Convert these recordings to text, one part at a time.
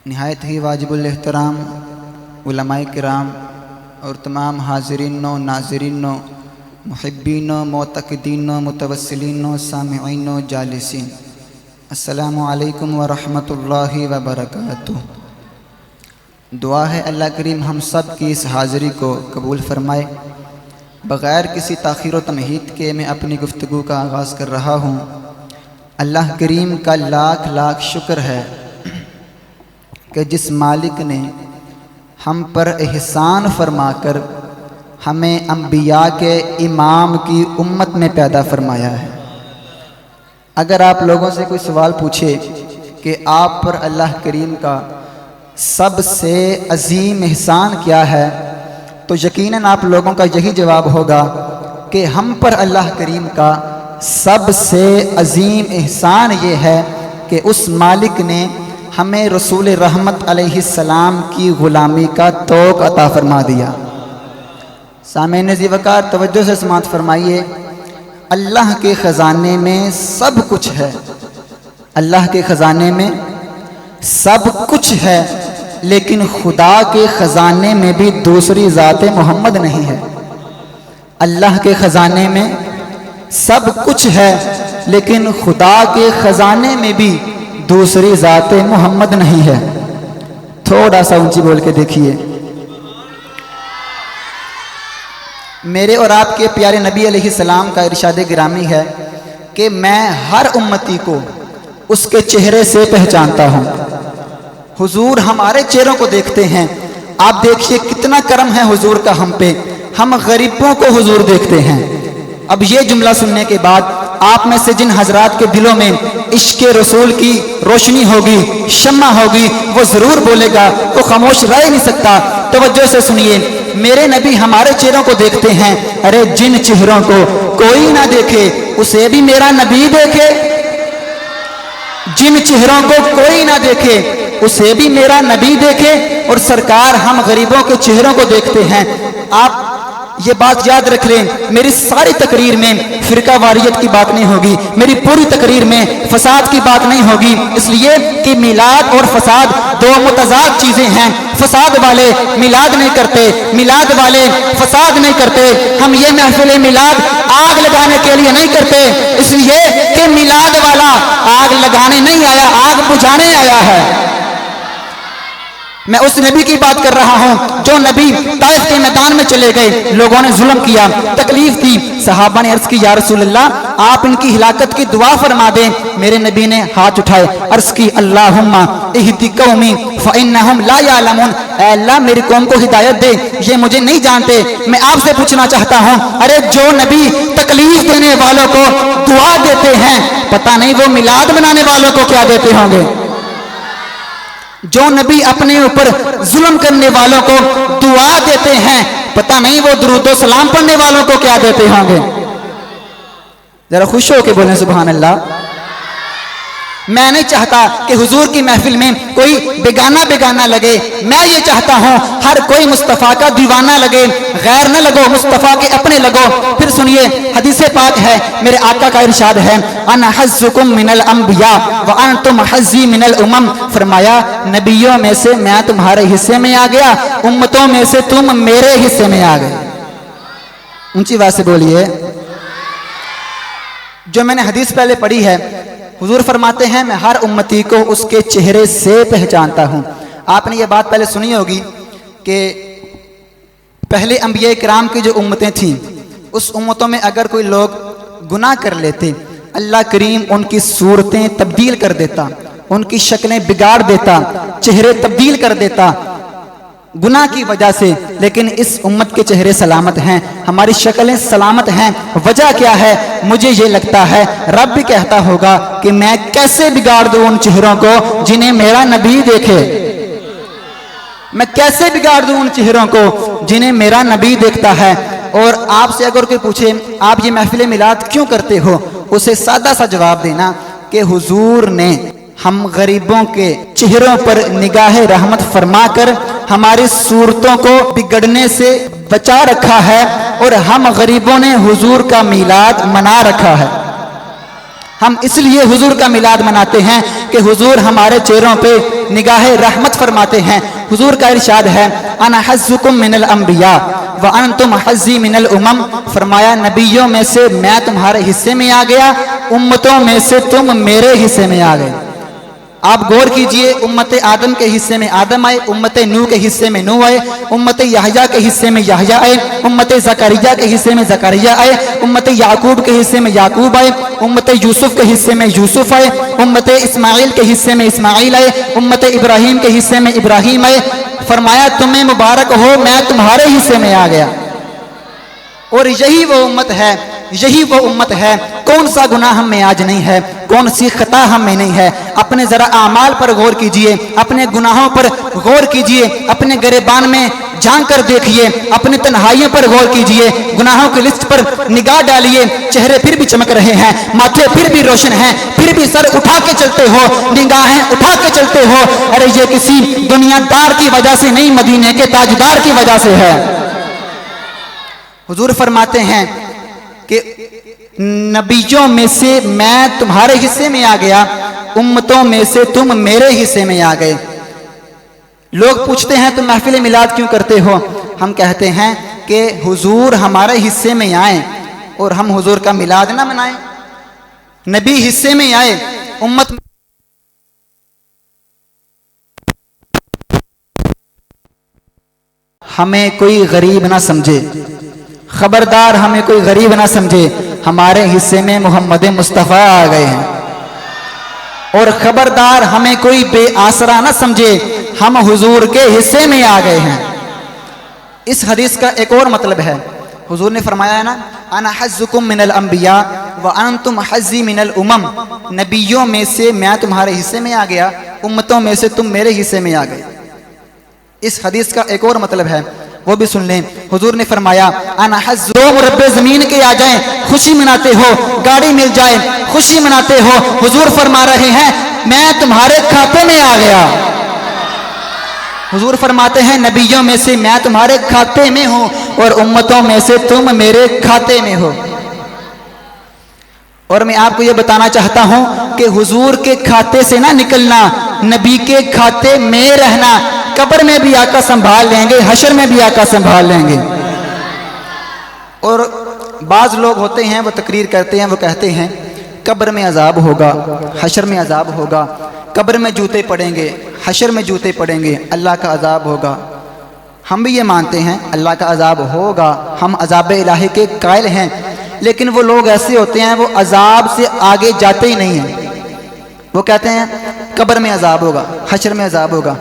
نہایت ہی واجب الاحترام علماء کرام اور تمام حاضرین و ناظرین و محبین و معتقدین و متوسلین و سامعین و جالسین، السلام علیکم ورحمۃ اللہ وبرکاتہ۔ دعا ہے اللہ کریم ہم سب کی اس حاضری کو قبول فرمائے۔ بغیر کسی تاخیر و تمہید کے میں اپنی گفتگو کا آغاز کر رہا ہوں۔ اللہ کریم کا لاکھ لاکھ شکر ہے کہ جس مالک نے ہم پر احسان فرما کر ہمیں انبیاء کے امام کی امت میں پیدا فرمایا ہے۔ اگر آپ لوگوں سے کوئی سوال پوچھے کہ آپ پر اللہ کریم کا سب سے عظیم احسان کیا ہے، تو یقیناً آپ لوگوں کا یہی جواب ہوگا کہ ہم پر اللہ کریم کا سب سے عظیم احسان یہ ہے کہ اس مالک نے ہمیں رسول رحمت علیہ السلام کی غلامی کا توق عطا فرما دیا۔ سامعین ذی وقار توجہ سے سماعت فرمائیے، اللہ کے خزانے میں سب کچھ ہے، اللہ کے خزانے میں سب کچھ ہے، لیکن خدا کے خزانے میں بھی دوسری ذات محمد نہیں ہے۔ اللہ کے خزانے میں سب کچھ ہے، لیکن خدا کے خزانے میں بھی دوسری ذات محمد نہیں ہے۔ تھوڑا سا اونچی بول کے دیکھیے۔ میرے اور آپ کے پیارے نبی علیہ السلام کا ارشاد گرامی ہے کہ میں ہر امتی کو اس کے چہرے سے پہچانتا ہوں۔ حضور ہمارے چہروں کو دیکھتے ہیں۔ آپ دیکھیے کتنا کرم ہے حضور کا ہم پہ، ہم غریبوں کو حضور دیکھتے ہیں۔ اب یہ جملہ سننے کے بعد آپ میں سے جن حضرات کے دلوں میں عشق رسول کی روشنی ہوگی، شمع ہوگی، وہ ضرور بولے گا، وہ خاموش رہ نہیں سکتا۔ توجہ سے سنیے، میرے نبی ہمارے چہروں کو دیکھتے ہیں۔ ارے جن چہروں کو کوئی نہ دیکھے اسے بھی میرا نبی دیکھے، جن چہروں کو کوئی نہ دیکھے اسے بھی میرا نبی دیکھے، اور سرکار ہم غریبوں کے چہروں کو دیکھتے ہیں۔ آپ یہ بات یاد رکھ لیں، میری ساری تقریر میں فرقہ واریت کی بات نہیں ہوگی، میری پوری تقریر میں فساد کی بات نہیں ہوگی، اس لیے کہ میلاد اور فساد دو متضاد چیزیں ہیں۔ فساد والے میلاد نہیں کرتے، میلاد والے فساد نہیں کرتے۔ ہم یہ محفل میلاد آگ لگانے کے لیے نہیں کرتے، اس لیے کہ میلاد والا آگ لگانے نہیں آیا، آگ بجھانے آیا ہے۔ میں اس نبی کی بات کر رہا ہوں جو نبی طائف کے میدان میں چلے گئے، لوگوں نے ظلم کیا، تکلیف دی، صحابہ نے عرض کی یا رسول اللہ آپ ان کی ہلاکت کی دعا فرما دیں۔ میرے نبی نے ہاتھ اٹھائے، عرض کی اللہم اہدی قومی فانہم لا یعلمون، اے اللہ میری قوم کو ہدایت دے، یہ مجھے نہیں جانتے۔ میں آپ سے پوچھنا چاہتا ہوں، ارے جو نبی تکلیف دینے والوں کو دعا دیتے ہیں، پتہ نہیں وہ میلاد منانے والوں کو کیا دیتے ہوں گے؟ جو نبی اپنے اوپر ظلم کرنے والوں کو دعا دیتے ہیں، پتہ نہیں وہ درود و سلام پڑھنے والوں کو کیا دیتے ہوں گے؟ ذرا خوش ہو کے بولیں سبحان اللہ۔ میں نہیں چاہتا کہ حضور کی محفل میں کوئی بیگانہ لگے، میں یہ چاہتا ہوں ہر کوئی مصطفیٰ کا دیوانہ لگے، غیر نہ لگو، مصطفیٰ کے اپنے لگو۔ پھر سنیے، حدیث پاک ہے، میرے آقا کا ارشاد ہے انا حظکم من الانبیاء وانتم حظی من الامم، فرمایا نبیوں میں سے میں تمہارے حصے میں آ گیا، امتوں میں سے تم میرے حصے میں آ گئے۔ اونچی آواز سے بولیے۔ جو میں نے حدیث پہلے پڑھی ہے، حضور فرماتے ہیں میں ہر امتی کو اس کے چہرے سے پہچانتا ہوں۔ آپ نے یہ بات پہلے سنی ہوگی کہ پہلے انبیاء کرام کی جو امتیں تھیں، اس امتوں میں اگر کوئی لوگ گناہ کر لیتے، اللہ کریم ان کی صورتیں تبدیل کر دیتا، ان کی شکلیں بگاڑ دیتا، چہرے تبدیل کر دیتا گناہ کی وجہ سے۔ لیکن اس امت کے چہرے سلامت ہیں، ہماری شکلیں سلامت ہیں۔ وجہ کیا ہے؟ مجھے یہ لگتا ہے رب بھی کہتا ہوگا کہ میں کیسے بگاڑ دوں ان چہروں کو جنہیں میرا نبی دیکھے، میں کیسے بگاڑ دوں ان چہروں کو جنہیں میرا نبی دیکھتا ہے۔ اور آپ سے اگر کوئی پوچھے آپ یہ محفل میلاد کیوں کرتے ہو، اسے سادہ سا جواب دینا کہ حضور نے ہم غریبوں کے چہروں پر نگاہ رحمت فرما کر ہماری صورتوں کو بگڑنے سے بچا رکھا ہے، اور ہم غریبوں نے حضور کا میلاد منا رکھا ہے۔ ہم اس لیے حضور کا میلاد مناتے ہیں کہ حضور ہمارے چہروں پہ نگاہ رحمت فرماتے ہیں۔ حضور کا ارشاد ہے انا حظکم من الانبیاء وانتم حظی من الامم، فرمایا نبیوں میں سے میں تمہارے حصے میں آ گیا، امتوں میں سے تم میرے حصے میں آ گئے۔ آپ غور کیجئے، امت آدم کے حصے میں آدم آئے، امت نوح کے حصے میں نوح آئے، امت یحییٰ کے حصے میں یحییٰ آئے، امت زکریا کے حصے میں زکریا آئے، امت یعقوب کے حصے میں یعقوب آئے، امت یوسف کے حصے میں یوسف آئے، امت اسماعیل کے حصے میں اسماعیل آئے، امت ابراہیم کے حصے میں ابراہیم آئے۔ فرمایا تمہیں مبارک ہو، میں تمہارے حصے میں آ گیا۔ اور یہی وہ امت ہے، یہی وہ امت ہے۔ کون سا گناہ ہم میں آج نہیں ہے، کون سی خطا ہم میں نہیں ہے؟ اپنے ذرا اعمال پر غور کیجئے، اپنے گناہوں پر غور کیجئے، اپنے گریبان میں جھانک کر دیکھیے، اپنی تنہائیوں پر غور کیجئے، گناہوں کی لسٹ پر نگاہ ڈالیے، چہرے پھر بھی چمک رہے ہیں، ماتھے پھر بھی روشن ہیں، پھر بھی سر اٹھا کے چلتے ہو، نگاہیں اٹھا کے چلتے ہو۔ ارے یہ کسی دنیا دار کی وجہ سے نہیں، مدینے کے تاجدار کی وجہ سے ہے۔ حضور فرماتے ہیں کہ نبیوں میں سے میں تمہارے حصے میں آ گیا، امتوں میں سے تم میرے حصے میں آ گئے۔ لوگ پوچھتے ہیں تم محفل میلاد کیوں کرتے ہو؟ ہم کہتے ہیں کہ حضور ہمارے حصے میں آئیں اور ہم حضور کا میلاد نہ منائیں۔ نبی حصے میں آئے، امت ہمیں کوئی غریب نہ سمجھے، خبردار ہمیں کوئی غریب نہ سمجھے، ہمارے حصے میں محمد مصطفیٰ آ گئے ہیں۔ اور خبردار ہمیں کوئی بے آسرا نہ سمجھے، ہم حضور کے حصے میں آ گئے ہیں۔ اس حدیث کا ایک اور مطلب ہے، حضور نے فرمایا ہے نا انا حظکم من الانبیاء وانتم حظی من الامم، نبیوں میں سے میں تمہارے حصے میں آ گیا، امتوں میں سے تم میرے حصے میں آ گئے۔ اس حدیث کا ایک اور مطلب ہے، وہ بھی سن لیں۔ حضور نے فرمایا انا حظ، لوگ رب زمین کے آ جائیں خوشی مناتے ہو، گاڑی مل جائے خوشی مناتے ہو، حضور فرما رہے ہیں میں تمہارے کھاتے میں آ گیا۔ حضور فرماتے ہیں نبیوں میں سے میں تمہارے کھاتے میں ہوں اور امتوں میں سے تم میرے کھاتے میں ہو۔ اور میں آپ کو یہ بتانا چاہتا ہوں کہ حضور کے کھاتے سے نہ نکلنا، نبی کے کھاتے میں رہنا، قبر میں بھی آقا سنبھال لیں گے، حشر میں بھی آقا سنبھال لیں گے۔ اور بعض لوگ ہوتے ہیں وہ تقریر کرتے ہیں، وہ کہتے ہیں قبر میں عذاب ہوگا، حشر میں عذاب ہوگا، قبر میں جوتے پڑیں گے، حشر میں جوتے پڑیں گے، اللہ کا عذاب ہوگا۔ ہم بھی یہ مانتے ہیں اللہ کا عذاب ہوگا، ہم عذاب الہی کے قائل ہیں، لیکن وہ لوگ ایسے ہوتے ہیں وہ عذاب سے آگے جاتے ہی نہیں ہیں۔ وہ کہتے ہیں قبر میں عذاب ہوگا، حشر میں عذاب ہوگا،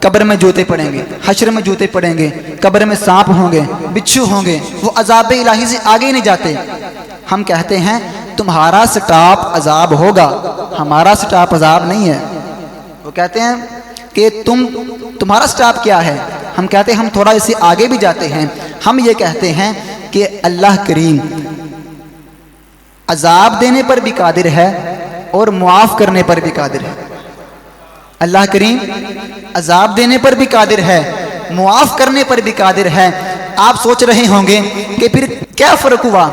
قبر میں جوتے پڑیں گے، حشر میں جوتے پڑیں گے، قبر میں سانپ ہوں گے، بچھو ہوں گے، وہ عذاب الہی سے آگے نہیں جاتے۔ ہم کہتے ہیں تمہارا سٹاپ عذاب ہوگا، ہمارا سٹاپ عذاب نہیں ہے۔ وہ کہتے ہیں کہ تمہارا سٹاپ کیا ہے؟ ہم کہتے ہیں ہم تھوڑا اس سے آگے بھی جاتے ہیں، ہم یہ کہتے ہیں کہ اللہ کریم عذاب دینے پر بھی قادر ہے اور معاف کرنے پر بھی قادر ہے۔ اللہ کریم عذاب دینے پر بھی قادر ہے، معاف کرنے پر بھی قادر ہے۔ آپ سوچ رہے ہوں گے کہ پھر کیا فرق ہوا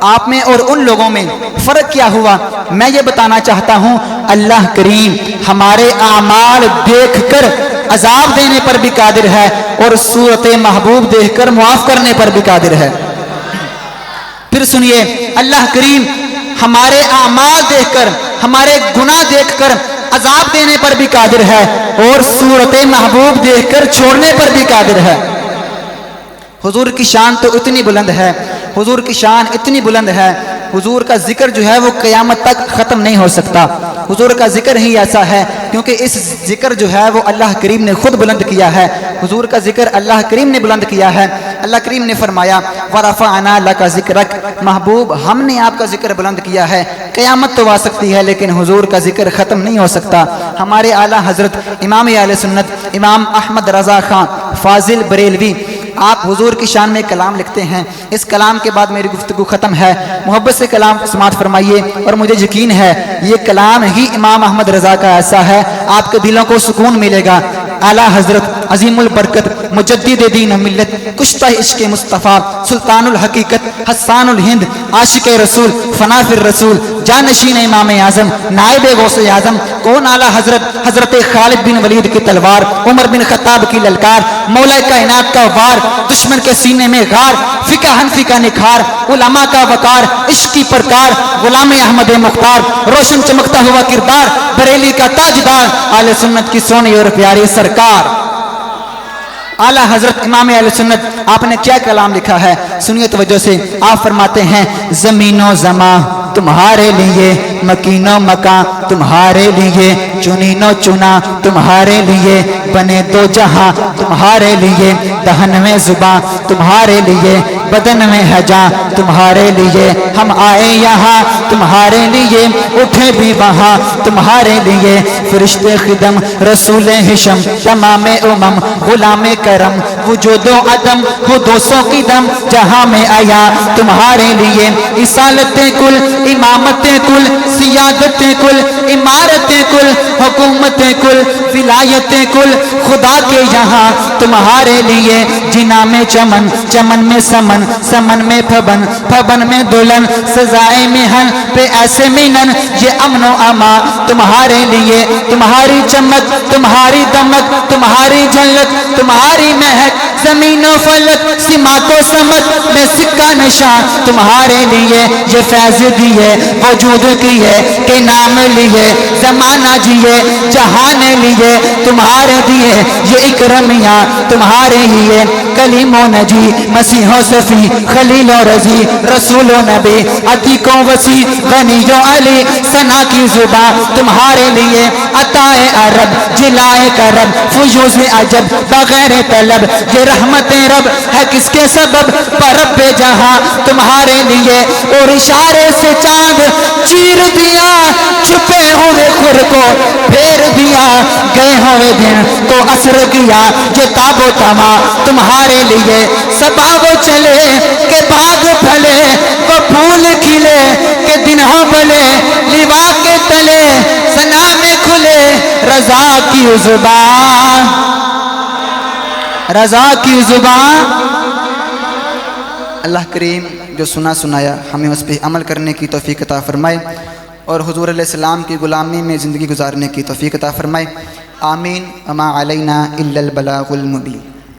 آپ میں اور ان لوگوں میں، فرق کیا ہوا؟ میں یہ بتانا چاہتا ہوں اللہ کریم ہمارے اعمال دیکھ کر عذاب دینے پر بھی قادر ہے اور صورت محبوب دیکھ کر معاف کرنے پر بھی قادر ہے۔ پھر سنیے، اللہ کریم ہمارے اعمال دیکھ کر، ہمارے گناہ دیکھ کر عذاب دینے پر بھی قادر ہے اور صورت محبوب دیکھ کر چھوڑنے پر بھی قادر ہے۔ حضور کی شان تو اتنی بلند ہے، حضور کی شان اتنی بلند ہے، حضور کا ذکر جو ہے وہ قیامت تک ختم نہیں ہو سکتا۔ حضور کا ذکر ہی ایسا ہے کیونکہ اس ذکر جو ہے وہ اللہ کریم نے خود بلند کیا ہے، حضور کا ذکر اللہ کریم نے بلند کیا ہے۔ اللہ کریم نے فرمایا وَرَفَعْنَا لَكَ ذِكْرَكَ، محبوب ہم نے آپ کا ذکر بلند کیا ہے۔ قیامت تو آ سکتی ہے لیکن حضور کا ذکر ختم نہیں ہو سکتا۔ ہمارے اعلیٰ حضرت امام اہل سنت امام احمد رضا خان فاضل بریلوی آپ حضور کی شان میں کلام لکھتے ہیں۔ اس کلام کے بعد میری گفتگو ختم ہے، محبت سے کلام سماعت فرمائیے، اور مجھے یقین ہے یہ کلام ہی امام احمد رضا کا ایسا ہے آپ کے دلوں کو سکون ملے گا۔ اعلیٰ حضرت عظیم البرکت مجدد دین و ملت کشتہ عشق مصطفیٰ سلطان الحقیقت حسان الہند عاشق رسول فنا فی الرسول جانشین امام اعظم نائب غوث اعظم کون اعلیٰ حضرت خالد بن ولید کی تلوار عمر بن خطاب کی للکار مولا کائنات کا وار دشمن کے سینے میں غار فقہ حنفی کا نکھار علماء کا وقار عشق کی پرکار غلام احمد مختار روشن چمکتا ہوا کردار بریلی کا تاجدار اہل سنت کی سونی اور پیاری سرکار اعلیٰ حضرت امام اہل سنت آپ نے کیا کلام لکھا ہے سنیے توجہ سے آپ فرماتے ہیں زمین و زمان تمہارے لیے مکین و مکان تمہارے لیے چنین و چنا تمہارے لیے بنے دو جہاں تمہارے لیے دہن میں زباں تمہارے لیے بدن میں ہے جاں تمہارے لیے ہم آئے یہاں تمہارے لیے اٹھے بھی وہاں تمہارے لیے فرشتے خدم رسول حشم تمام امم غلام کرم وجود و عدم حدوثوں کی دم جہاں میں آیا تمہارے لیے اصالت کل امامت کل سیادت کل عمارت کل حکومت کل ولایت کل خدا کے یہاں تمہارے لیے جنا میں چمن چمن میں سمن سمن میں پھبن پھبن میں دلن سزائے مہن پہ ایسے منن یہ امن و اما تمہارے لیے تمہاری چمک تمہاری دمک تمہاری جھلک تمہاری مہک زمین و فلک سمات و سمت میں سکہ نشان تمہارے لیے یہ فیض دیے وجود کیے کہ نام لیے زمانہ جیے جہان لیے تمہارے دیے یہ اکرمیاں تمہارے لیے کلیم و نجی مسیح و صفی خلیل و رضی رسول و نبی عتیق و وسیع غنی و علی ثنا کی زبان تمہارے لیے عطائے عرب جلائے کرب فیوز عجب بغیر طلب یہ رحمت رب ہے کس کے سبب پرب جہاں تمہارے لیے اور اشارے سے چاند چیر دیا چھپے ہوئے خور کو پھیر دیا گئے ہوئے دن کو اثر کیا جو تاب و تما تمہارے لیے سبا وہ چلے کہ باغ پھلے وہ پھول کھلے کہ دن ہو بلے لیوا کے تلے ثنا میں کھلے رضا کی زبان رضا کی زبان اللہ کریم جو سنا سنایا ہمیں اس پہ عمل کرنے کی توفیق عطا فرمائے اور حضور علیہ السلام کی غلامی میں زندگی گزارنے کی توفیق عطا فرمائے آمین وما علینا الا البلاغ المبین